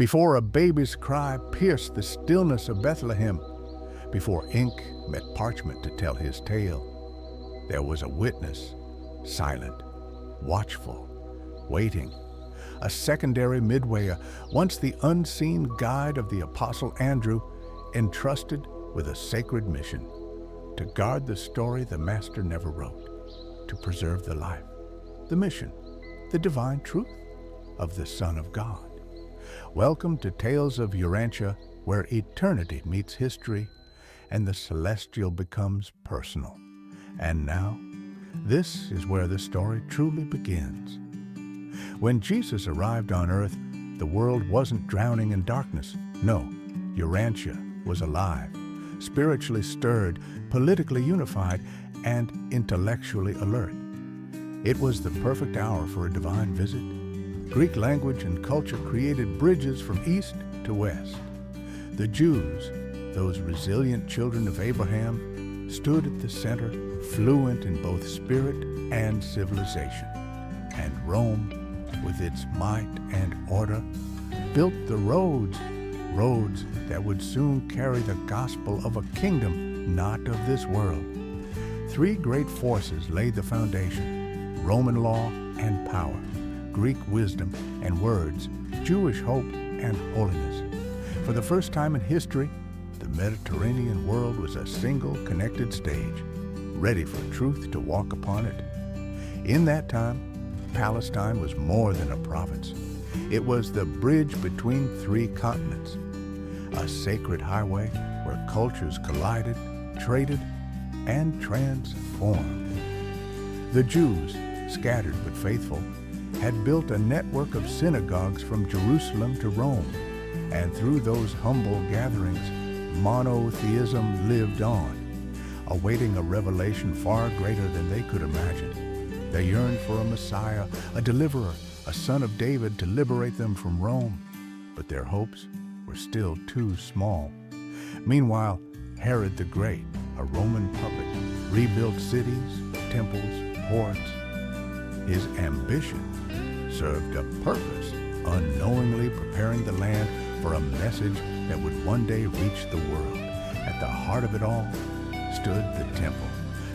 before a baby's cry pierced the stillness of Bethlehem, before ink met parchment to tell his tale, there was a witness, silent, watchful, waiting, a secondary midwayer, once the unseen guide of the Apostle Andrew, entrusted with a sacred mission, to guard the story the Master never wrote, to preserve the life, the mission, the divine truth of the Son of God. Welcome to Tales of Urantia, where eternity meets history and the celestial becomes personal. And now, this is where the story truly begins. When Jesus arrived on earth, the world wasn't drowning in darkness. No, Urantia was alive, spiritually stirred, politically unified, and intellectually alert. It was the perfect hour for a divine visit. Greek language and culture created bridges from east to west. The Jews, those resilient children of Abraham, stood at the center, fluent in both spirit and civilization. And Rome, with its might and order, built the roads that would soon carry the gospel of a kingdom not of this world. Three great forces laid the foundation: Roman law and power, Greek wisdom and words, Jewish hope and holiness. For the first time in history, the Mediterranean world was a single connected stage, ready for truth to walk upon it. In that time, Palestine was more than a province. It was the bridge between three continents, a sacred highway where cultures collided, traded, and transformed. The Jews, scattered but faithful, had built a network of synagogues from Jerusalem to Rome, and through those humble gatherings, monotheism lived on, awaiting a revelation far greater than they could imagine. They yearned for a Messiah, a deliverer, a son of David to liberate them from Rome, but their hopes were still too small. Meanwhile, Herod the Great, a Roman puppet, rebuilt cities, temples, ports. His ambition served a purpose, unknowingly preparing the land for a message that would one day reach the world. At the heart of it all stood the temple,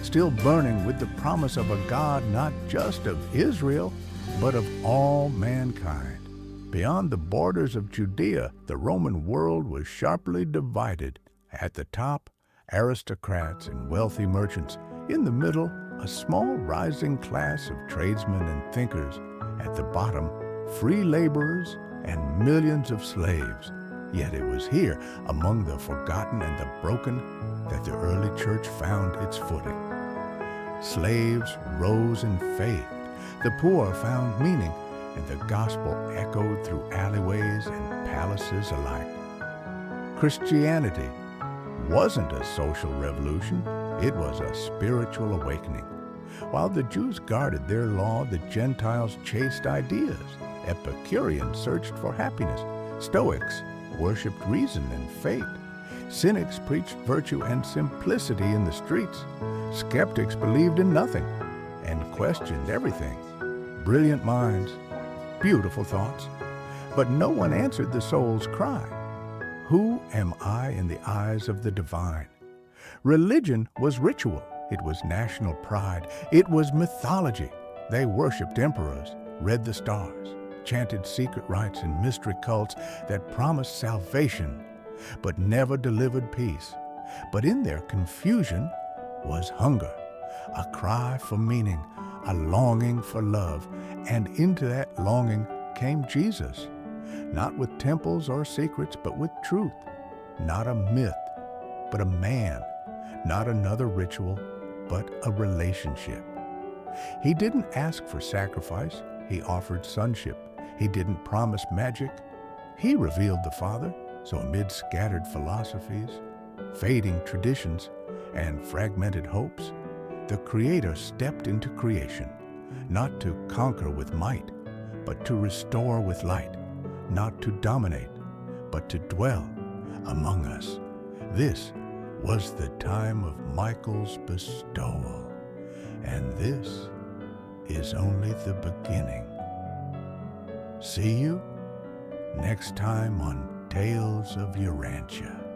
still burning with the promise of a God not just of Israel, but of all mankind. Beyond the borders of Judea, the Roman world was sharply divided. At the top, aristocrats and wealthy merchants. In the middle, a small rising class of tradesmen and thinkers. At the bottom, free laborers and millions of slaves. Yet it was here, among the forgotten and the broken, that the early church found its footing. Slaves rose in faith, the poor found meaning, and the gospel echoed through alleyways and palaces alike. Christianity wasn't a social revolution, it was a spiritual awakening. While the Jews guarded their law, the Gentiles chased ideas. Epicureans searched for happiness. Stoics worshipped reason and fate. Cynics preached virtue and simplicity in the streets. Skeptics believed in nothing and questioned everything. Brilliant minds, beautiful thoughts, but no one answered the soul's cry. Who am I in the eyes of the divine? Religion was ritual. It was national pride. It was mythology. They worshipped emperors, read the stars, chanted secret rites and mystery cults that promised salvation, but never delivered peace. But in their confusion was hunger, a cry for meaning, a longing for love, and into that longing came Jesus, not with temples or secrets, but with truth, not a myth, but a man, not another ritual, but a relationship. He didn't ask for sacrifice, he offered sonship. He didn't promise magic, he revealed the Father. So amid scattered philosophies, fading traditions, and fragmented hopes, the Creator stepped into creation, not to conquer with might, but to restore with light, not to dominate, but to dwell among us. This was the time of Michael's bestowal, and this is only the beginning. See you next time on Tales of Urantia.